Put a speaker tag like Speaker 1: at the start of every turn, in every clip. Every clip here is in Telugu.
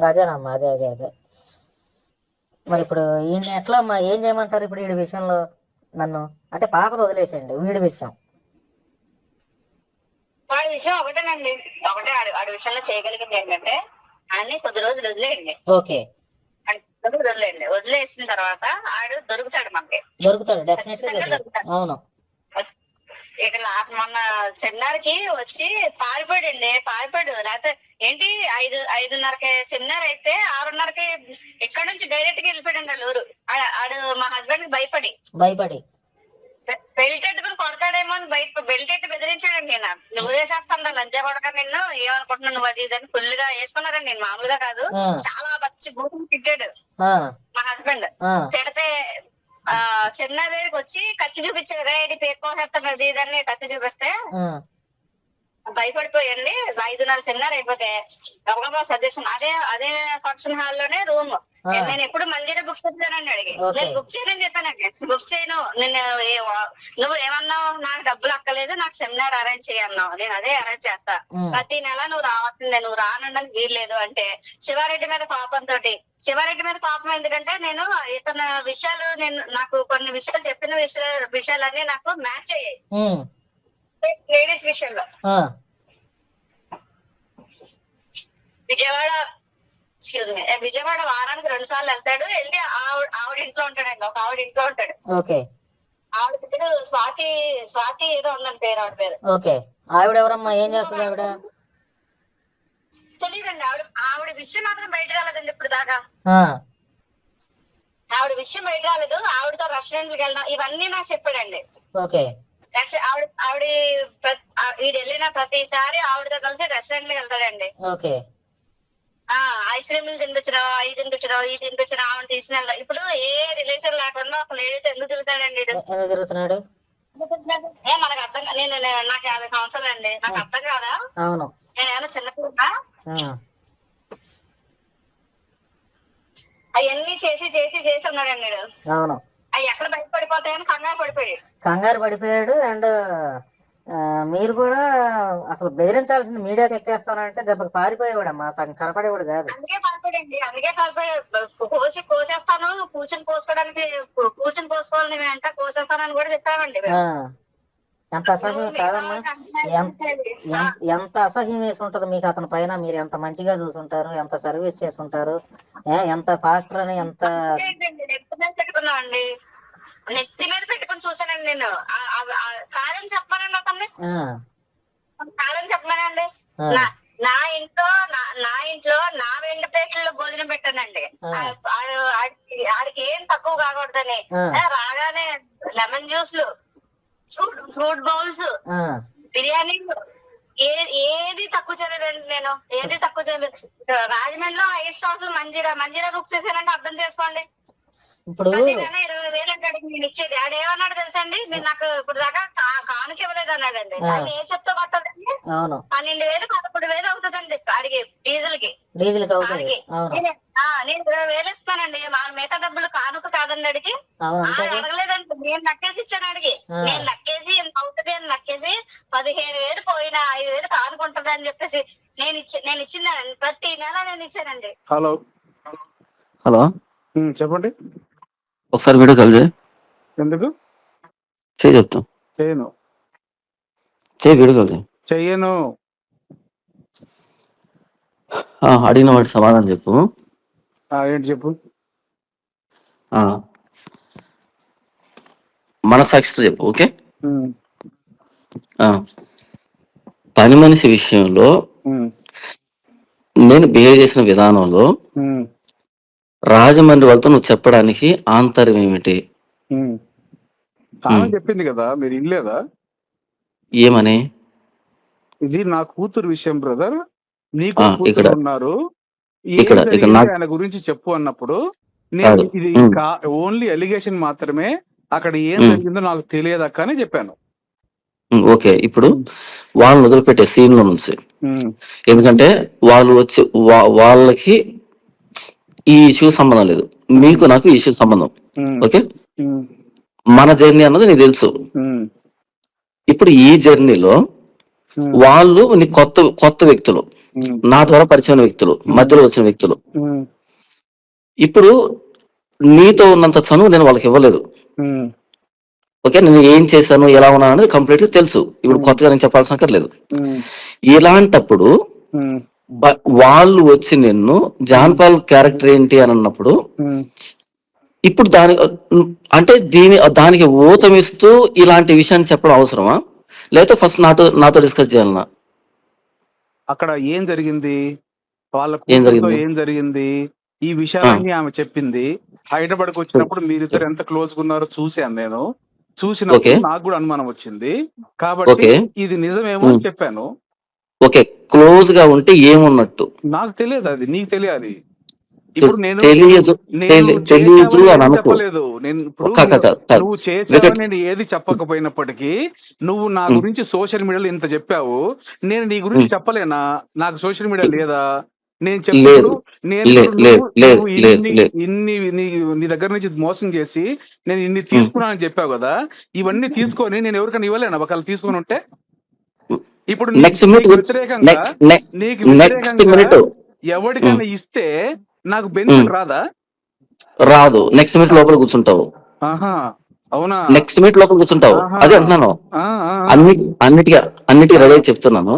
Speaker 1: అదేనమ్మా, అదే అదే అదే. మరి ఇప్పుడు ఈయన ఎట్లా అమ్మా, ఏం చేయమంటారు ఇప్పుడు వీడి విషయంలో నన్ను? అంటే పాపది వదిలేసేయండి, వీడి విషయం.
Speaker 2: వాడి విషయం ఒకటేనండి, ఒకటే ఆడి విషయంలో చేయగలిగింది ఏంటంటే అన్ని కొద్ది రోజులు వదిలేయండి.
Speaker 1: ఓకే,
Speaker 2: వదిలేయండి. వదిలేసిన తర్వాత ఆడు దొరుకుతాడు, మనకి
Speaker 1: దొరుకుతాడు, డెఫినెట్గా దొరుకుతాడు. అవును.
Speaker 2: ఇక లాస్ట్ మొన్న సెమినార్కి వచ్చి పారిపోయాడు. లేకపోతే ఏంటి 5:30కి సెమినార్ అయితే 6:30కి ఇక్కడ నుంచి డైరెక్ట్ గా వెళ్ళిపోయాడు ఊరు. ఆడు మా హస్బెండ్ భయపడి బెల్ట్ ఎట్టుకుని కొడతాడేమో అని బెల్ట్ ఎట్టి బెదిరించాడండి. నేను నువ్వు వేసేస్తాను లంచా కొడక, నిన్ను ఏమనుకుంటున్నావు నువ్వు అది ఇదని ఫుల్ గా వేసుకున్నారండి. నేను మామూలుగా కాదు, చాలా మంచి బూతులు తిట్టాడు మా హస్బెండ్. తిడితే సెమినార్ దగ్గరికి వచ్చి కత్తి చూపించాడు, రేడి పేకోసేస్తాను అది ఇదని కత్తి చూపిస్తే భయపడిపోయండి. 5:30 సెమినార్ అయిపోతే గబగబా సజెషన్ అదే ఫంక్షన్ హాల్ లోనే రూమ్. నేను ఎప్పుడు మంజీరా బుక్స్ చెప్తానండి అడిగి, నేను బుక్ చేయనని చెప్పానండి. బుక్ చేయను, నేను నువ్వు ఏమన్నావు, నాకు డబ్బులు అక్కలేదు, నాకు సెమినార్ అరేంజ్ చేయన్నావు, నేను అదే అరేంజ్ చేస్తా, ప్రతి నెల నువ్వు రావాల్సిందే, నువ్వు రానడానికి వీల్లేదు అంటే శివారెడ్డి మీద కోపం ఎందుకంటే నేను ఇతని విషయాలు, నాకు కొన్ని విషయాలు చెప్పిన విషయాలన్నీ నాకు మ్యాచ్ అయ్యాయి లేడీస్ విషయంలో. విజయవాడ వారానికి 2 సార్లు వెళ్తాడు. వెళ్ళి ఆవిడ ఇంట్లో ఉంటాడండి, ఒక ఆవిడ ఇంట్లో ఉంటాడు. ఆవిడ పేరు స్వాతి ఏదో ఉందని పేరు, ఆవిడ పేరు.
Speaker 1: ఆవిడ ఎవరమ్మా, ఏం చేస్తుంది ఆవిడ?
Speaker 2: తెలీదండి. ఆవిడ విషయం మాత్రం బయట రాలేదండి ఇప్పుడు దాకా. ఆవిడ విషయం బయట రాలేదు. ఆవిడతో రెస్టారెంట్కి వెళ్ళడం ఇవన్నీ నాకు చెప్పాడండి. ఆవిడ వీడు వెళ్ళిన ప్రతిసారి ఆవిడతో కలిసి రెస్టారెంట్ కి వెళ్తాడండి. ఐస్ క్రీమ్లు తినిపించడం, అవి తినిపించడం, ఈ తినిపించడం, ఆవిడ తీసుకెళ్ళ. ఇప్పుడు ఏ రిలేషన్ లేకుండా ఒక లేడీతో ఎందుకు తిరుగుతాడండి? మనకు అర్థం, నాకు 50 సంవత్సరాలు అండి, నాకు అర్థం కాదా? నేను ఏమైనా చిన్నపిల్ల? అవన్నీ చేసి ఉన్నాడండి. అవి ఎక్కడ బయటపడిపోతాయని కంగారు పడిపోయాడు.
Speaker 1: అండ్ మీరు కూడా అసలు బెదిరించాల్సింది, మీడియాకి ఎక్కేస్తానంటే దెబ్బకి పారిపోయేవాడమ్మా, సగం కనపడేవాడు కాదు.
Speaker 2: అందుకే పారిపోయాడు. కోసేస్తాను, కూర్చొని కోసుకోవాలని వెంట కోసేస్తానని కూడా చెప్పామండి.
Speaker 1: ఎంత అసహ్యం కాదమ్మా, ఎంత అసహ్యం వేసి ఉంటది మీకు అతని పైన. మీరు ఎంత మంచిగా చూసుంటారు, ఎంత సర్వీస్ చేసి ఉంటారు, ఎంత పాస్టర్ అని ఎంత
Speaker 2: పెట్టుకున్నామండి. నెత్తి మీద పెట్టుకుని చూసానండి నేను. కాదని చెప్పానండి అతన్ని, కాదని చెప్పానండి. నా ఇంట్లో నా 2 ప్లేట్లలో భోజనం పెట్టానండి. ఆడికి ఏం తక్కువ కాకూడదని రాగానే లెమన్ జ్యూస్లు, ఫ్రూట్ బౌల్స్, బిర్యానీలు, ఏది తక్కువ చేయలేదండి. నేను ఏది తక్కువ చేయలేదు. రాజమండ్రిలో 5 స్టార్స్ మంజీరా బుక్ చేశానంటే అర్థం చేసుకోండి.
Speaker 1: ఇప్పుడు
Speaker 2: 20,000 అంటాడు నేను ఇచ్చేది. ఆడేమన్నాడు తెలుసండి, మీరు నాకు ఇప్పుడు దాకా కానుక ఇవ్వలేదు అన్నాడండి. అది ఏ చెప్తా పట్టదండి, 12,000 11,000 అవుతుందండి ఆడికి డీజిల్ కి. నేను 20,000 ఇస్తానండి, మిగతా డబ్బులు కానుక కాదండి అడిగి. అడగలేదండి, నేను నక్కేసి ఇచ్చాను అడిగి. నేను నక్కేసి ఎంత అవుతుంది అని నక్కేసి 15,000 పోయినా 5,000 కానుకుంటది అని చెప్పేసి నేను ఇచ్చిందానండి. ప్రతి నెల నేను ఇచ్చానండి.
Speaker 3: హలో
Speaker 4: చెప్పండి.
Speaker 3: ఒకసారి వీడియో కాల్ చేయి.
Speaker 4: ఎందుకు
Speaker 3: చెప్తాం?
Speaker 4: చేయను.
Speaker 3: వీడియో కాల్
Speaker 4: చెయ్యను.
Speaker 3: అడిగిన వాటి సమాధానం చెప్పు.
Speaker 4: ఏంటి చెప్పు?
Speaker 3: మనసాక్షితో చెప్పు. ఓకే. పని మనిషి విషయంలో నేను బిహేవ్ చేసిన విధానంలో రాజమండ్రి వాళ్ళతో నువ్వు చెప్పడానికి ఆంతర్యం ఏమిటి?
Speaker 4: చెప్పింది కదా, మీరు ఇల్లేదా?
Speaker 3: ఏమని?
Speaker 4: ఇది నా కూతురు విషయం బ్రదర్, నీకు
Speaker 3: ఇక్కడ
Speaker 4: ఉన్నారు, ఆయన గురించి చెప్పు అన్నప్పుడు నేను ఇది ఓన్లీ అలిగేషన్ మాత్రమే, అక్కడ ఏం జరిగిందో నాకు తెలియదక్క అని చెప్పాను.
Speaker 3: ఓకే, ఇప్పుడు వాళ్ళని వదిలిపెట్టే సీన్ లో నుంచి, ఎందుకంటే వాళ్ళు వచ్చి వాళ్ళకి ఈ ఇష్యూ సంబంధం లేదు, మీకు నాకు ఈ ఇష్యూ సంబంధం. ఓకే, మన జర్నీ అన్నది నీకు తెలుసు. ఇప్పుడు ఈ జర్నీలో వాళ్ళు నీ కొత్త వ్యక్తులు, నా ద్వారా పరిచయమైన వ్యక్తులు, మధ్యలో వచ్చిన వ్యక్తులు. ఇప్పుడు నీతో ఉన్నంత చనువు నేను వాళ్ళకి ఇవ్వలేదు. ఓకే, నేను ఏం చేశాను, ఎలా ఉన్నాను అనేది కంప్లీట్ గా తెలుసు. ఇప్పుడు కొత్తగా నేను చెప్పాల్సిన అక్కర్లేదు. ఇలాంటప్పుడు వాళ్ళు వచ్చి నిన్ను జాన్ పాల్ క్యారెక్టర్ ఏంటి అని అన్నప్పుడు, ఇప్పుడు అంటే దానికి ఊతమిస్తూ ఇలాంటి విషయాన్ని చెప్పడం అవసరమా, లేకపోతే ఫస్ట్ నాతో డిస్కస్ చేయాలన్నా?
Speaker 4: అక్కడ ఏం జరిగింది, వాళ్ళ కూతురుతో ఏం జరిగింది, ఈ విషయాలన్నీ ఆమె చెప్పింది. హైదరాబాద్కి వచ్చినప్పుడు మీరిద్దరు ఎంత క్లోజ్ గా ఉన్నారో చూశాను నేను. చూసినప్పుడు నాకు కూడా అనుమానం వచ్చింది, కాబట్టి ఇది నిజమేమో అని చెప్పాను.
Speaker 3: ఓకే, క్లోజ్ గా ఉంటే ఏమున్నట్టు
Speaker 4: నాకు తెలియదు, అది నీకు తెలియాలి. ఇప్పుడు నేను
Speaker 3: తెలియదు అని
Speaker 4: చెప్పలేదు. నేను ఇప్పుడు నువ్వు చేసావని నేను ఏది చెప్పకపోయినప్పటికీ నువ్వు నా గురించి సోషల్ మీడియాలో ఇంత చెప్పావు, నేను నీ గురించి చెప్పలేనా? నాకు సోషల్ మీడియా లేదా? నేను చెప్పలేదు. ఇన్ని నీ దగ్గర నుంచి మోసం చేసి నేను ఇన్ని తీసుకున్నానని చెప్పావు కదా, ఇవన్నీ తీసుకొని నేను ఎవరికైనా ఇవ్వలేనా ఒకళ్ళు తీసుకొని ఉంటే? ఇప్పుడు వ్యతిరేకంగా ఎవరికైనా ఇస్తే నాకు బెనిఫిట్ రాదా?
Speaker 3: రాదు. నెక్స్ట్ మినిట్ లోపల కూర్చుంటావు.
Speaker 4: అవునా?
Speaker 3: నెక్స్ట్ మినిట్ లోపల కూర్చుంటావు. అదే అంటున్నాను. అన్నిటికీ రెడీ చెప్తున్నాను.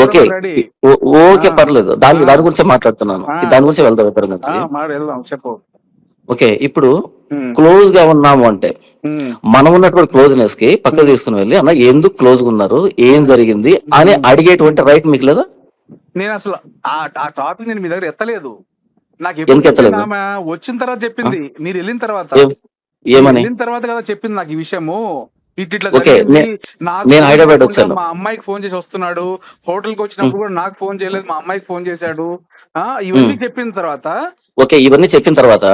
Speaker 3: ఓకే, పర్లేదు. దాని గురించి మాట్లాడుతున్నాను. దాని గురించి వెళ్దాం ఇద్దరం కలిసి.
Speaker 4: చెప్పు.
Speaker 3: ఓకే, ఇప్పుడు క్లోజ్ గా ఉన్నాము అంటే మనం ఉన్నటువంటి క్లోజ్నెస్ కి పక్కకు తీసుకుని వెళ్ళి అన్న ఎందుకు క్లోజ్ గా ఉన్నారు, ఏం జరిగింది అని అడిగేటువంటి రైట్ మీకు లేదా?
Speaker 4: నేను అసలు ఆ టాపిక్ నేను మీ దగ్గర ఎత్తలేదు. నాకు
Speaker 3: ఎందుకు ఎత్తలేదు?
Speaker 4: ఆమె వచ్చిన తర్వాత చెప్పింది, మీరు వెళ్ళిన తర్వాత.
Speaker 3: ఏమని?
Speaker 4: వెళ్ళిన తర్వాత కదా చెప్పింది నాకు ఈ విషయము. ఇట్లా
Speaker 3: నేను హైదరాబాద్ వచ్చాను,
Speaker 4: మా అమ్మాయికి ఫోన్ చేసి వస్తున్నాడు, హోటల్ కి వచ్చినప్పుడు కూడా నాకు ఫోన్ చేయలేదు, మా అమ్మాయికి ఫోన్ చేశాడు. ఇవన్నీ చెప్పిన తర్వాత
Speaker 3: ఇవన్నీ చెప్పిన తర్వాత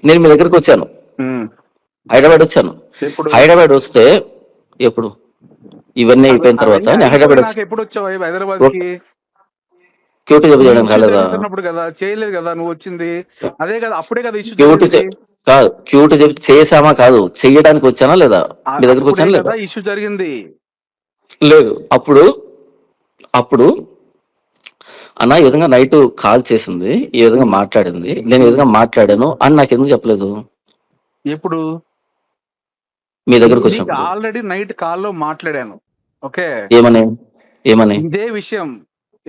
Speaker 3: నేను మీ దగ్గరకు వచ్చాను, హైదరాబాద్ వచ్చాను. హైదరాబాద్ వస్తే ఎప్పుడు ఇవన్నీ అయిపోయిన తర్వాత నేను హైదరాబాద్
Speaker 4: ఎప్పుడు వచ్చావు హైదరాబాద్ కి?
Speaker 3: క్యూటీ జాబ్ చేయడం కాలేదా?
Speaker 4: కదా చేయలేదు కదా నువ్వు వచ్చింది, అదే కదా అప్పుడే కదా ఇష్యూ.
Speaker 3: కాదు, క్యూటీ జాబ్ చేసామా కాదు, చెయ్యడానికి వచ్చానా లేదా? మీ దగ్గరకు వచ్చానా లేదా?
Speaker 4: ఇష్యూ జరిగింది
Speaker 3: లేదు. అప్పుడు అన్న ఈ విధంగా నైట్ కాల్ చేసింది, ఈ విధంగా మాట్లాడింది, నేను ఈ విధంగా మాట్లాడాను అని నాకు ఎందుకు చెప్పలేదు?
Speaker 4: ఎప్పుడు?
Speaker 3: మీ దగ్గరకు వచ్చినప్పుడు.
Speaker 4: ఆల్రెడీ నైట్ కాల్లో మాట్లాడాను. ఓకే,
Speaker 3: ఏమని
Speaker 4: ఇదే విషయం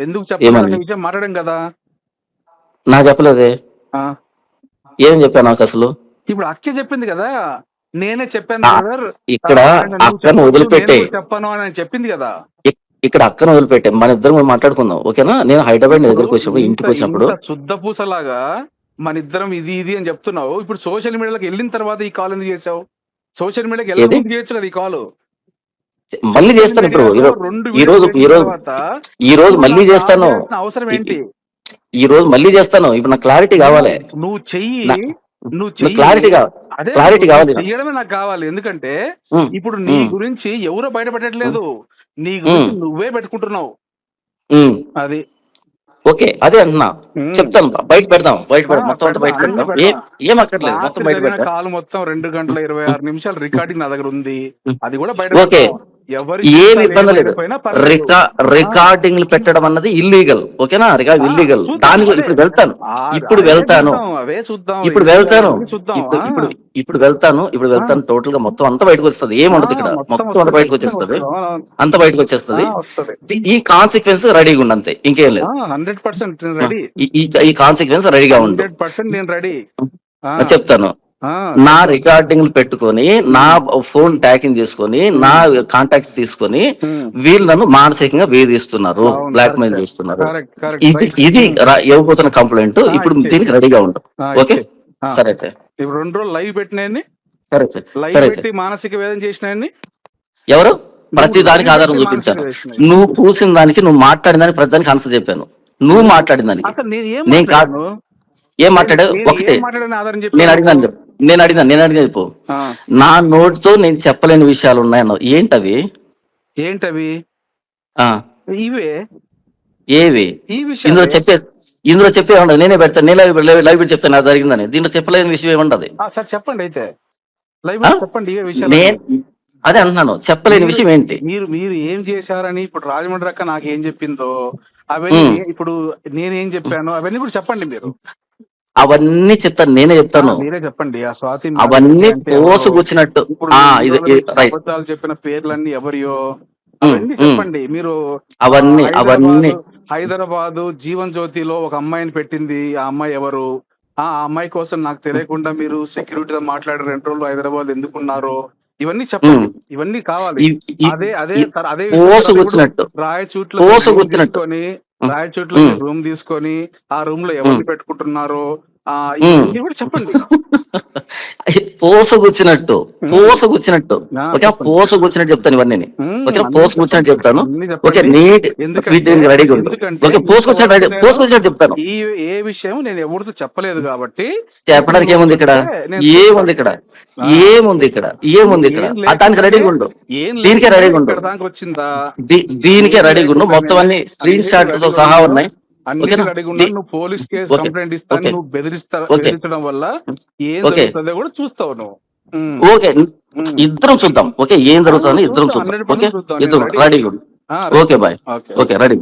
Speaker 4: ఎందుకు చెప్పాలి విషయం మాట్లాడాం కదా.
Speaker 3: నాకు చెప్పలేదే. ఏం చెప్పాను నాకు అసలు?
Speaker 4: ఇప్పుడు అక్కే చెప్పింది కదా, నేనే చెప్పాను
Speaker 3: ఇక్కడ అక్కను వదిలిపెట్టే
Speaker 4: చెప్పాను అని చెప్పింది కదా.
Speaker 3: ఇక్కడ అక్కను వదిలిపెట్టే మన ఇద్దరం మాట్లాడుకుందాం, ఓకేనా? నేను హైదరాబాద్ దగ్గరకు వచ్చినప్పుడు, ఇంటికి వచ్చినప్పుడు
Speaker 4: శుద్ధ పూసలాగా మన ఇద్దరం ఇది అని చెప్తున్నావు. ఇప్పుడు సోషల్ మీడియాలోకి వెళ్ళిన తర్వాత ఈ కాల్ ఎందుకు చేసావు? సోషల్ మీడియాకి వెళ్ళి చేయొచ్చు కదా ఈ కాల్.
Speaker 3: మళ్ళీ చేస్తాను. ఇప్పుడు ఈ రోజు మళ్ళీ చేస్తాను.
Speaker 4: అవసరం ఏంటి?
Speaker 3: ఈ రోజు మళ్ళీ చేస్తాను. ఇప్పుడు నాకు క్లారిటీ కావాలి.
Speaker 4: నువ్వు చెయ్యి,
Speaker 3: క్లారిటీ కావాలి.
Speaker 4: చెయ్యడమే నాకు కావాలి. ఎందుకంటే ఇప్పుడు నీ గురించి ఎవరో బయట పెట్టట్లేదు, నీ గురించి నువ్వే పెట్టుకుంటున్నావు. అది
Speaker 3: ఓకే, అదే అంటున్నా. చెప్తాను, బయట పెడదాం మొత్తం అంతా బయట పెడదాం. ఏం అక్కర్లేదు, మొత్తం బయట పెడతాం.
Speaker 4: కాల్ మొత్తం 2 గంటల 26 నిమిషాలు రికార్డింగ్ నా దగ్గర ఉంది, అది కూడా బయట.
Speaker 3: ఓకే, ఏమి ఇబ్బంది లేదు. రికార్డింగ్లు పెట్టడం అన్నది ఇల్లీగల్, ఓకేనా? ఇల్లీగల్. దానికి ఇప్పుడు వెళ్తాను టోటల్ గా మొత్తం అంతా బయటకు వస్తుంది. ఏముండదు ఇక్కడ, మొత్తం అంతా బయటకు వచ్చేస్తుంది. ఈ కాన్సిక్వెన్స్ రెడీగా ఉండి అంతే, ఇంకేం లేదు.
Speaker 4: 100% రెడీ.
Speaker 3: ఈ కాన్సిక్వెన్స్ రెడీగా ఉండు.
Speaker 4: 100% నేను రెడీ.
Speaker 3: చెప్తాను. నా రికార్డింగ్లు పెట్టుకొని, నా ఫోన్ ట్యాకింగ్ చేసుకొని, నా కాంటాక్ట్స్ తీసుకొని వీళ్ళు నన్ను మానసికంగా వేధిస్తున్నారు, బ్లాక్ మెయిల్ చేస్తున్నారు. ఇది ఇవ్వబోతున్న కంప్లైంట్. ఇప్పుడు దీనికి రెడీగా ఉంటాం. ఓకే, సరే అయితే.
Speaker 4: ఇప్పుడు 2 రోజులు లైవ్ పెట్టినాయని, మానసిక వేదన చేసినాయని
Speaker 3: ఎవరు? ప్రతి దానికి ఆధారం చూపించాను. నువ్వు పూసిన దానికి, నువ్వు మాట్లాడిన దానికి, ప్రతి దానికి ఆన్సర్ చెప్పాను. నువ్వు మాట్లాడిన దానికి నేను కాదు. ఏం మాట్లాడావు? ఒకటే నేను అడిగినాను చెప్పు. నా నోటితో నేను చెప్పలేని విషయాలు ఉన్నాయన్న. ఏంటవి? ఏవి? ఇందులో చెప్పే ఉండదు. నేనే పెడతాను, నేను లైవ్ పెట్టి చెప్తాను నాకు జరిగిందని. దీంట్లో చెప్పలేని విషయం ఏముండదు.
Speaker 4: చెప్పండి అయితే.
Speaker 3: అదే అంటున్నాను, చెప్పలేని విషయం ఏంటి?
Speaker 4: మీరు ఏం చేశారని ఇప్పుడు రాజమండ్రి అక్క నాకు ఏం చెప్పిందో అవన్నీ ఇప్పుడు నేనేం చెప్పాను అవన్నీ కూడా చెప్పండి మీరు.
Speaker 3: అవన్నీ చెప్తాను, నేనే చెప్తాను.
Speaker 4: మీరే చెప్పండి. ఆ స్వాతి
Speaker 3: అవన్నీ పోసుకొచ్చినట్టు
Speaker 4: అబద్ధాలు చెప్పిన పేర్లన్నీ ఎవరియో అవన్నీ చెప్పండి మీరు.
Speaker 3: అవన్నీ
Speaker 4: హైదరాబాదు జీవన్ జ్యోతిలో ఒక అమ్మాయిని పెట్టింది, ఆ అమ్మాయి ఎవరు? ఆ అమ్మాయి కోసం నాకు తెలియకుండా మీరు సెక్యూరిటీతో మాట్లాడి 2 రోజులు హైదరాబాద్ ఎందుకున్నారో ఇవన్నీ చెప్పండి. ఇవన్నీ కావాలి. అదే రాయచూట్లో రూమ్ తీసుకొని ఆ రూమ్ లో ఎవరిని పెట్టుకుంటున్నారో ఇవన్నీ కూడా చెప్పండి.
Speaker 3: పోసగుచ్చినట్టు ఓకే, పోసగుచ్చినట్టు చెప్తాను ఇవన్నీ. ఓకే, పోసగుచ్చినట్టు చెప్తాను. ఓకే, నీట్ రెడీగా ఉండు. ఓకే, పోసుకొచ్చినట్టు చెప్తాను.
Speaker 4: ఏ విషయం నేను ఎవరితో చెప్పలేదు కాబట్టి
Speaker 3: చెప్పడానికి ఏముంది ఇక్కడ? దానికి రెడీగా ఉండు. దీనికే రెడీగా ఉండు. దీనికే రెడీగా ఉండు. మొత్తం అన్ని స్క్రీన్ షాట్ తో సహా ఉన్నాయి.
Speaker 4: నువ్వు పోలీస్ కేసు కంప్లైంట్ ఇస్తాను, నువ్వు బెదిరించడం వల్ల ఏం జరుగుతుందో కూడా చూస్తావు నువ్వు.
Speaker 3: ఓకే, ఇద్దరం చూద్దాం. ఓకే, ఏం జరుగుతుందని ఇద్దరం చూద్దాం. ఓకే, ఇద్దరం రెడీగా ఉండు. Okay bye. Okay, ready.